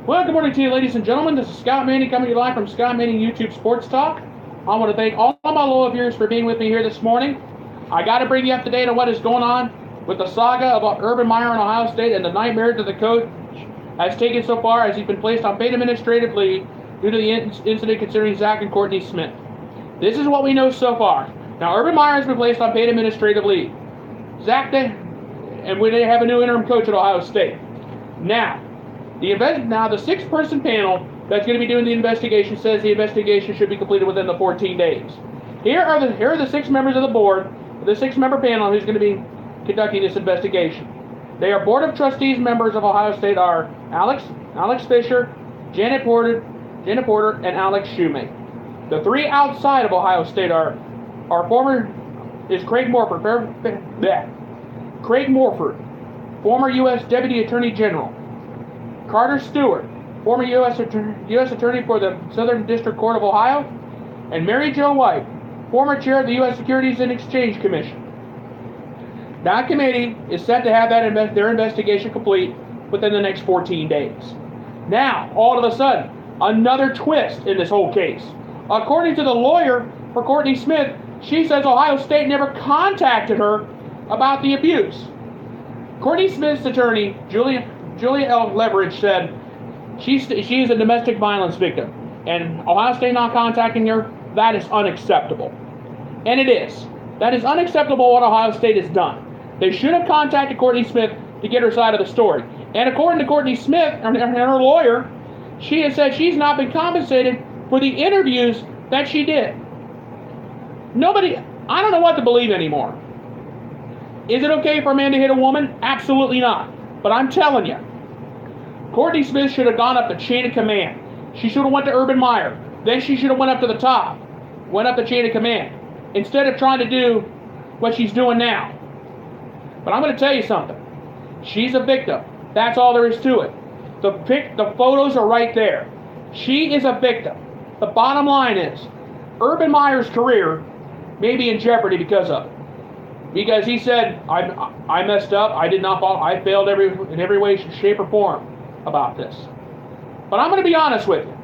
Well, good morning to you, ladies and gentlemen. This is Scott Manning coming to you live from Scott Manning YouTube Sports Talk. I want to thank all of my loyal viewers for being with me here this morning. I got to bring you up to date on what is going on with the saga about Urban Meyer in Ohio State and the nightmare that the coach has taken so far as he's been placed on paid administrative leave due to the incident concerning Zach and Courtney Smith. This is what we know so far. Now, Urban Meyer has been placed on paid administrative leave. And we have a new interim coach at Ohio State. Now, the six-person panel that's going to be doing the investigation says the investigation should be completed within the 14 days. Here are the six members of the board, the six-member panel who's going to be conducting this investigation. They are Board of Trustees members of Ohio State are Alex Fisher, Janet Porter, and Alex Shoemaker. The three outside of Ohio State are Craig Morford, former U.S. Deputy Attorney General, Carter Stewart, former U.S. Attorney for the Southern District Court of Ohio, and Mary Jo White, former Chair of the U.S. Securities and Exchange Commission. That committee is set to have their investigation complete within the next 14 days. Now, all of a sudden, another twist in this whole case. According to the lawyer for Courtney Smith, she says Ohio State never contacted her about the abuse. Courtney Smith's attorney, Julia L. Leverage, said she is a domestic violence victim, and Ohio State not contacting her, that is unacceptable. And it is. That is unacceptable what Ohio State has done. They should have contacted Courtney Smith to get her side of the story. And according to Courtney Smith and her lawyer, she has said she's not been compensated for the interviews that she did. I don't know what to believe anymore. Is it okay for a man to hit a woman? Absolutely not. But I'm telling you, Courtney Smith should have gone up the chain of command. She should have went to Urban Meyer. Then she should have went up to the top. Went up the chain of command. Instead of trying to do what she's doing now. But I'm going to tell you something. She's a victim. That's all there is to it. The photos are right there. She is a victim. The bottom line is, Urban Meyer's career may be in jeopardy because of it. Because he said, I messed up, I did not follow, I failed in every way, shape, or form about this. But I'm going to be honest with you.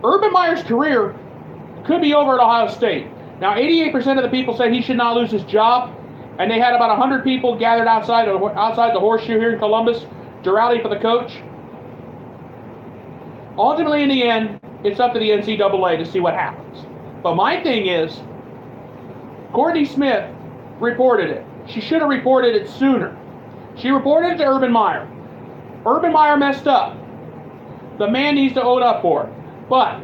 Urban Meyer's career could be over at Ohio State. Now, 88% of the people said he should not lose his job, and they had about 100 people gathered outside the Horseshoe here in Columbus to rally for the coach. Ultimately, in the end, it's up to the NCAA to see what happens. But my thing is, Courtney Smith reported it. She should have reported it sooner. She reported it to Urban Meyer. Urban Meyer messed up. The man needs to own up for it. But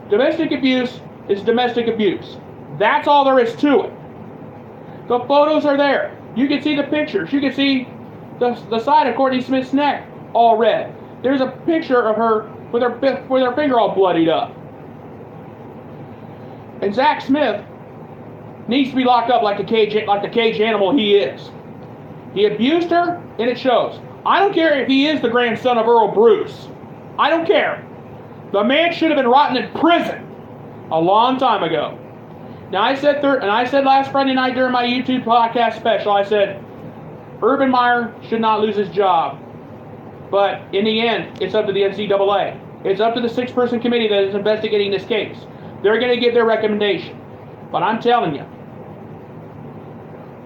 domestic abuse is domestic abuse. That's all there is to it. The photos are there. You can see the pictures. You can see the side of Courtney Smith's neck all red. There's a picture of her with her finger all bloodied up. And Zach Smith needs to be locked up like the cage animal he is. He abused her, and it shows. I don't care if he is the grandson of Earl Bruce. I don't care. The man should have been rotting in prison a long time ago. Now, I said last Friday night during my YouTube podcast special, I said, Urban Meyer should not lose his job. But in the end, it's up to the NCAA. It's up to the six-person committee that is investigating this case. They're going to give their recommendation. But I'm telling you,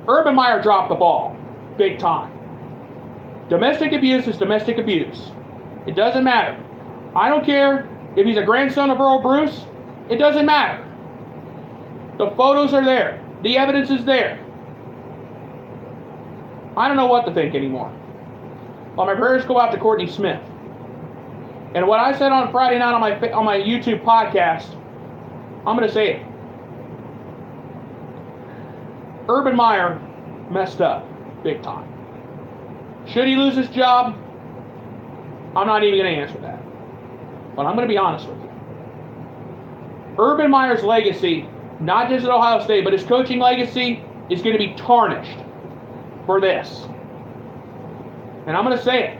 Urban Meyer dropped the ball big time. Domestic abuse is domestic abuse. It doesn't matter. I don't care if he's a grandson of Earl Bruce. It doesn't matter. The photos are there. The evidence is there. I don't know what to think anymore. Well, my prayers go out to Courtney Smith. And what I said on Friday night on my YouTube podcast, I'm going to say it. Urban Meyer messed up big time. Should he lose his job? I'm not even going to answer that. But I'm going to be honest with you. Urban Meyer's legacy, not just at Ohio State, but his coaching legacy is going to be tarnished for this. And I'm going to say it.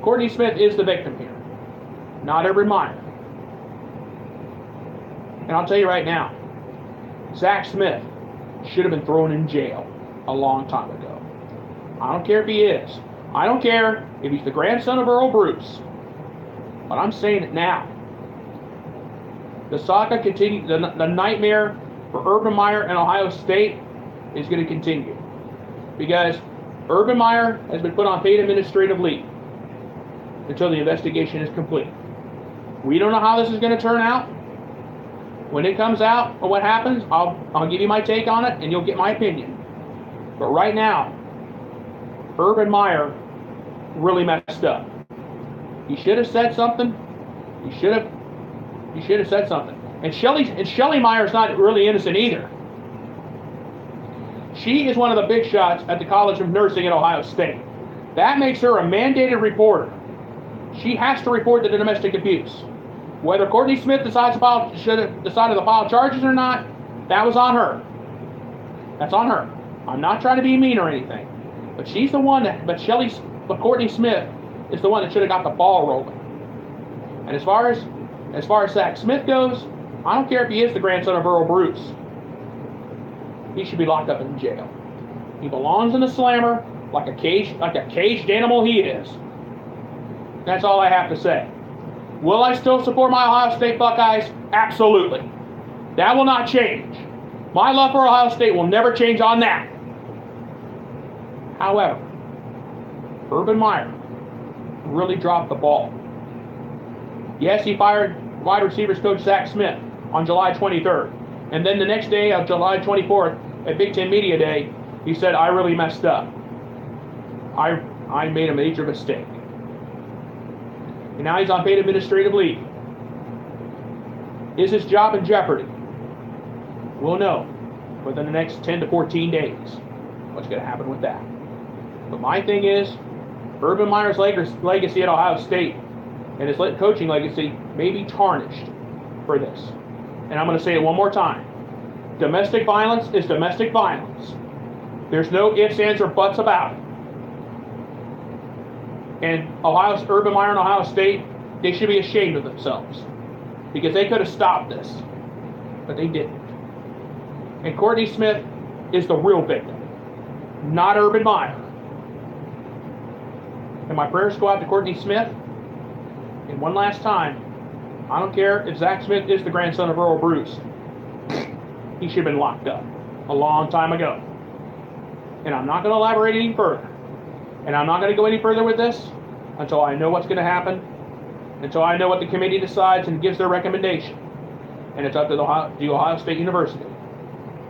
Courtney Smith is the victim here, not Urban Meyer. And I'll tell you right now, Zach Smith should have been thrown in jail a long time ago. I don't care if he is. I don't care if he's the grandson of Earl Bruce, but I'm saying it now. The saga continues. The nightmare for Urban Meyer and Ohio State is going to continue because Urban Meyer has been put on paid administrative leave until the investigation is complete. We don't know how this is going to turn out. When it comes out or what happens, I'll give you my take on it and you'll get my opinion. But right now, Urban Meyer really messed up. He should have said something. He should have said something. And Shelley Meyer's not really innocent either. She is one of the big shots at the College of Nursing at Ohio State. That makes her a mandated reporter. She has to report the domestic abuse. Whether Courtney Smith should have decided to file charges or not, that was on her. That's on her. I'm not trying to be mean or anything, but she's the one that. But Courtney Smith is the one that should have got the ball rolling. And as far as Zach Smith goes, I don't care if he is the grandson of Earl Bruce. He should be locked up in jail. He belongs in the slammer like a caged animal he is. That's all I have to say. Will I still support my Ohio State Buckeyes? Absolutely. That will not change. My love for Ohio State will never change on that. However, Urban Meyer really dropped the ball. Yes, he fired wide receivers coach Zach Smith on July 23rd. And then the next day, on July 24th, at Big Ten Media Day, he said, I really messed up. I made a major mistake. And now he's on paid administrative leave. Is his job in jeopardy? We'll know within the next 10 to 14 days what's going to happen with that. But my thing is, Urban Meyer's legacy at Ohio State and his coaching legacy may be tarnished for this. And I'm going to say it one more time. Domestic violence is domestic violence. There's no ifs, ands, or buts about it. And Urban Meyer and Ohio State, they should be ashamed of themselves because they could have stopped this, but they didn't. And Courtney Smith is the real victim, not Urban Meyer. And my prayers go out to Courtney Smith. And one last time, I don't care if Zach Smith is the grandson of Earl Bruce. He should have been locked up a long time ago. And I'm not going to elaborate any further. And I'm not going to go any further with this until I know what's going to happen, until I know what the committee decides and gives their recommendation. And it's up to the Ohio State University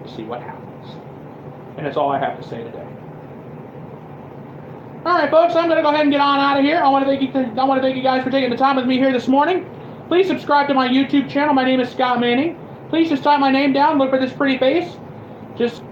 to see what happens. And that's all I have to say today. All right, folks, I'm going to go ahead and get on out of here. I want to thank you guys for taking the time with me here this morning. Please subscribe to my YouTube channel. My name is Scott Manning. Please just type my name down. Look for this pretty face. Just